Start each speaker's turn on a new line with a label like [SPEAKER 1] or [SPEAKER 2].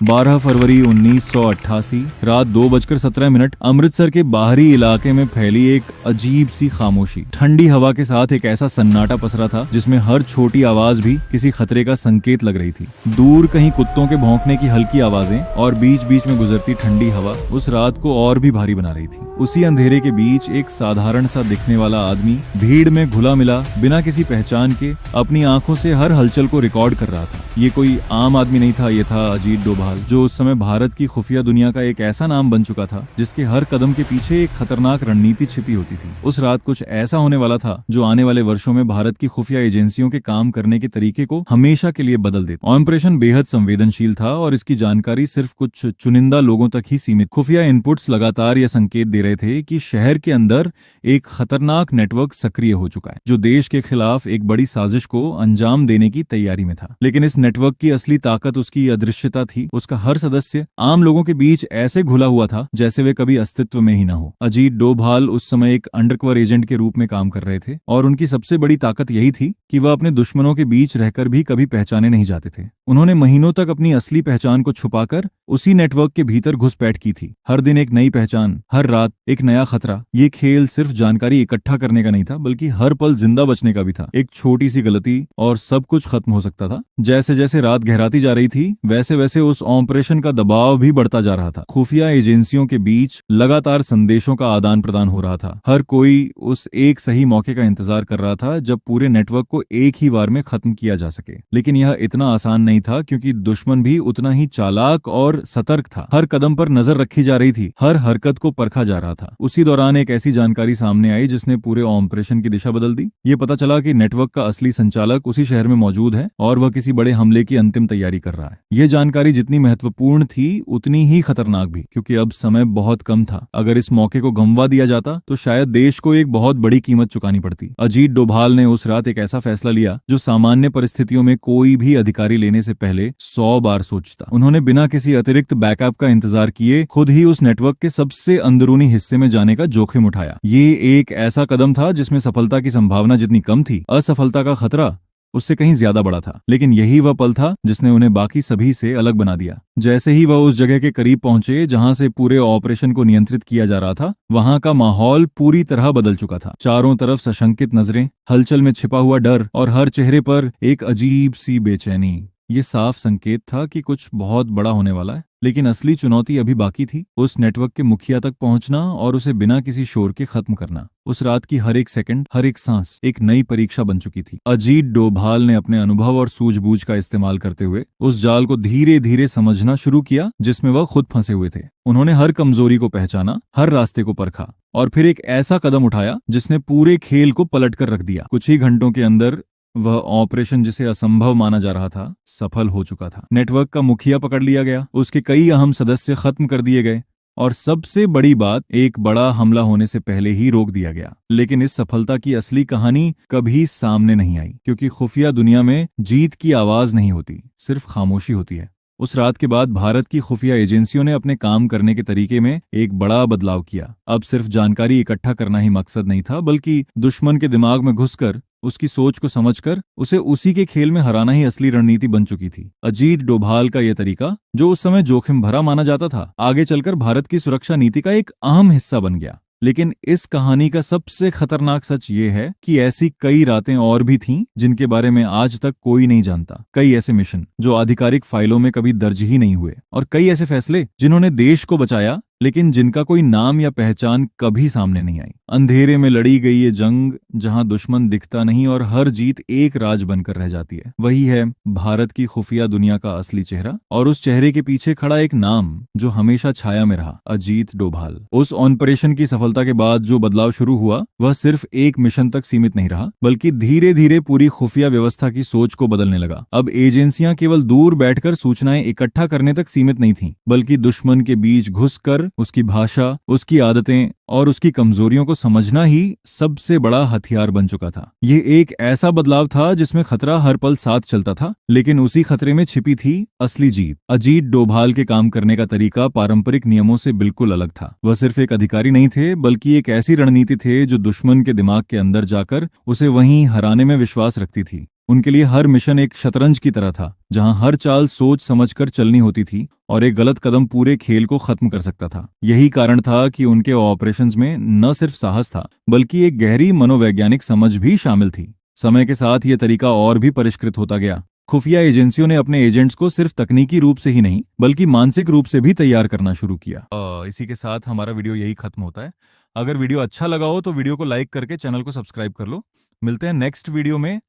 [SPEAKER 1] 12 फरवरी 1988 रात 2:17 अमृतसर के बाहरी इलाके में फैली एक अजीब सी खामोशी। ठंडी हवा के साथ एक ऐसा सन्नाटा पसरा था जिसमें हर छोटी आवाज भी किसी खतरे का संकेत लग रही थी। दूर कहीं कुत्तों के भौंकने की हल्की आवाजें और बीच बीच में गुजरती ठंडी हवा उस रात को और भी भारी बना रही थी। उसी अंधेरे के बीच एक साधारण सा दिखने वाला आदमी भीड़ में घुला मिला बिना किसी पहचान के अपनी आंखों से हर हलचल को रिकॉर्ड कर रहा था। ये कोई आम आदमी नहीं था, ये था अजीत डोभाल, जो उस समय भारत की खुफिया दुनिया का एक ऐसा नाम बन चुका था जिसके हर कदम के पीछे एक खतरनाक रणनीति छिपी होती थी। उस रात कुछ ऐसा होने वाला था जो आने वाले वर्षों में भारत की खुफिया एजेंसियों के काम करने के तरीके को हमेशा के लिए बदल देता। ऑपरेशन बेहद संवेदनशील था और इसकी जानकारी सिर्फ कुछ चुनिंदा लोगों तक ही सीमित। खुफिया इनपुट्स लगातार यह संकेत दे रहे थे कि शहर के अंदर एक खतरनाक नेटवर्क सक्रिय हो चुका है जो देश के खिलाफ एक बड़ी साजिश को अंजाम देने की तैयारी में था। लेकिन इस नेटवर्क की असली ताकत उसकी अदृश्यता थी। उसका हर सदस्य आम लोगों के बीच ऐसे घुला हुआ था जैसे वे कभी अस्तित्व में ही ना हो। अजीत डोभाल उस समय एक अंडरकवर एजेंट के रूप में काम कर रहे थे और उनकी सबसे बड़ी ताकत यही थी कि वह अपने दुश्मनों के बीच रहकर भी कभी पहचाने नहीं जाते थे। उन्होंने महीनों तक अपनी असली पहचान को छुपाकर उसी नेटवर्क के भीतर घुसपैठ की थी। हर दिन एक नई पहचान, हर रात एक नया खतरा। ये खेल सिर्फ जानकारी इकट्ठा करने का नहीं था बल्कि हर पल जिंदा बचने का भी था। एक छोटी सी गलती और सब कुछ खत्म हो सकता था। जैसे जैसे रात गहराती जा रही थी वैसे वैसे उस ऑपरेशन का दबाव भी बढ़ता जा रहा था। खुफिया एजेंसियों के बीच लगातार संदेशों का आदान प्रदान हो रहा था। हर कोई उस एक सही मौके का इंतजार कर रहा था जब पूरे नेटवर्क को एक ही बार में खत्म किया जा सके। लेकिन यह इतना आसान नहीं था क्योंकि दुश्मन भी उतना ही चालाक और सतर्क था। हर कदम पर नजर रखी जा रही थी, हर हरकत को परखा जा रहा था। उसी दौरान एक ऐसी जानकारी सामने आई जिसने पूरे ऑपरेशन की दिशा बदल दी। ये पता चला कि नेटवर्क का असली संचालक उसी शहर में मौजूद है और वह किसी बड़े हमले की अंतिम तैयारी कर रहा है। यह जानकारी जितनी महत्वपूर्ण थी उतनी ही खतरनाक भी, क्योंकि अब समय बहुत कम था। अगर इस मौके को गंवा दिया जाता तो शायद देश को एक बहुत बड़ी कीमत चुकानी पड़ती। अजीत डोभाल ने उस रात एक ऐसा फैसला लिया जो सामान्य परिस्थितियों में कोई भी अधिकारी लेने से पहले 100 बार सोचता। उन्होंने बिना किसी अतिरिक्त बैकअप का इंतजार किए खुद ही उस नेटवर्क के सबसे अंदरूनी हिस्से में जाने का जोखिम उठाया। ये एक ऐसा कदम था जिसमें सफलता की संभावना जितनी कम थी, असफलता का खतरा उससे कहीं ज्यादा बड़ा था। लेकिन यही वह पल था जिसने उन्हें बाकी सभी से अलग बना दिया। जैसे ही वह उस जगह के करीब पहुंचे जहां से पूरे ऑपरेशन को नियंत्रित किया जा रहा था, वहां का माहौल पूरी तरह बदल चुका था। चारों तरफ सशंकित नजरें, हलचल में छिपा हुआ डर और हर चेहरे पर एक अजीब सी बेचैनी। ये साफ संकेत था कि कुछ बहुत बड़ा होने वाला है। लेकिन असली चुनौती अभी बाकी थी, उस नेटवर्क के मुखिया तक पहुंचना और उसे बिना किसी शोर के खत्म करना। उस रात की हर एक सेकंड, हर एक सांस एक नई परीक्षा बन चुकी थी। अजीत डोभाल ने अपने अनुभव और सूझबूझ का इस्तेमाल करते हुए उस जाल को धीरे धीरे समझना शुरू किया जिसमें वह खुद फंसे हुए थे। उन्होंने हर कमजोरी को पहचाना, हर रास्ते को परखा और फिर एक ऐसा कदम उठाया जिसने पूरे खेल को पलट कर रख दिया। कुछ ही घंटों के अंदर वह ऑपरेशन जिसे असंभव माना जा रहा था सफल हो चुका था। नेटवर्क का मुखिया पकड़ लिया गया, उसके कई अहम सदस्य खत्म कर दिए गए और सबसे बड़ी बात, एक बड़ा हमला होने से पहले ही रोक दिया गया। लेकिन इस सफलता की असली कहानी कभी सामने नहीं आई, क्योंकि खुफिया दुनिया में जीत की आवाज नहीं होती, सिर्फ खामोशी होती है। उस रात के बाद भारत की खुफिया एजेंसियों ने अपने काम करने के तरीके में एक बड़ा बदलाव किया। अब सिर्फ जानकारी इकट्ठा करना ही मकसद नहीं था, बल्कि दुश्मन के दिमाग में घुसकर उसकी सोच को समझकर उसे उसी के खेल में हराना ही असली रणनीति बन चुकी थी। अजीत डोभाल का यह तरीका, जो उस समय जोखिम भरा माना जाता था, आगे चलकर भारत की सुरक्षा नीति का एक अहम हिस्सा बन गया। लेकिन इस कहानी का सबसे खतरनाक सच ये है कि ऐसी कई रातें और भी थीं जिनके बारे में आज तक कोई नहीं जानता। कई ऐसे मिशन जो आधिकारिक फाइलों में कभी दर्ज ही नहीं हुए और कई ऐसे फैसले जिन्होंने देश को बचाया लेकिन जिनका कोई नाम या पहचान कभी सामने नहीं आई। अंधेरे में लड़ी गई ये जंग जहां दुश्मन दिखता नहीं और हर जीत एक राज बनकर रह जाती है, वही है भारत की खुफिया दुनिया का असली चेहरा। और उस चेहरे के पीछे खड़ा एक नाम जो हमेशा छाया में रहा, अजीत डोभाल। उस ऑपरेशन की सफलता के बाद जो बदलाव शुरू हुआ वह सिर्फ एक मिशन तक सीमित नहीं रहा, बल्कि धीरे धीरे पूरी खुफिया व्यवस्था की सोच को बदलने लगा। अब एजेंसियां केवल दूर बैठकर सूचनाएं इकट्ठा करने तक सीमित नहीं थीं, बल्कि दुश्मन के बीच घुसकर उसकी भाषा, उसकी आदतें और उसकी कमजोरियों को समझना ही सबसे बड़ा हथियार बन चुका था। ये एक ऐसा बदलाव था जिसमें खतरा हर पल साथ चलता था, लेकिन उसी खतरे में छिपी थी असली जीत। अजीत डोभाल के काम करने का तरीका पारंपरिक नियमों से बिल्कुल अलग था। वह सिर्फ एक अधिकारी नहीं थे, बल्कि एक ऐसी रणनीति थे जो दुश्मन के दिमाग के अंदर जाकर उसे वहीं हराने में विश्वास रखती थी। उनके लिए हर मिशन एक शतरंज की तरह था, जहां हर चाल सोच समझकर चलनी होती थी और एक गलत कदम पूरे खेल को खत्म कर सकता था। यही कारण था कि उनके ऑपरेशंस में न सिर्फ साहस था, बल्कि एक गहरी मनोवैज्ञानिक समझ भी शामिल थी। समय के साथ यह तरीका और भी परिष्कृत होता गया। खुफिया एजेंसियों ने अपने एजेंट्स को सिर्फ तकनीकी रूप से ही नहीं, बल्कि मानसिक रूप से भी तैयार करना शुरू किया। इसी के साथ हमारा वीडियो यही खत्म होता है। अगर वीडियो अच्छा लगा हो तो वीडियो को लाइक करके चैनल को सब्सक्राइब कर लो। मिलते हैं नेक्स्ट वीडियो में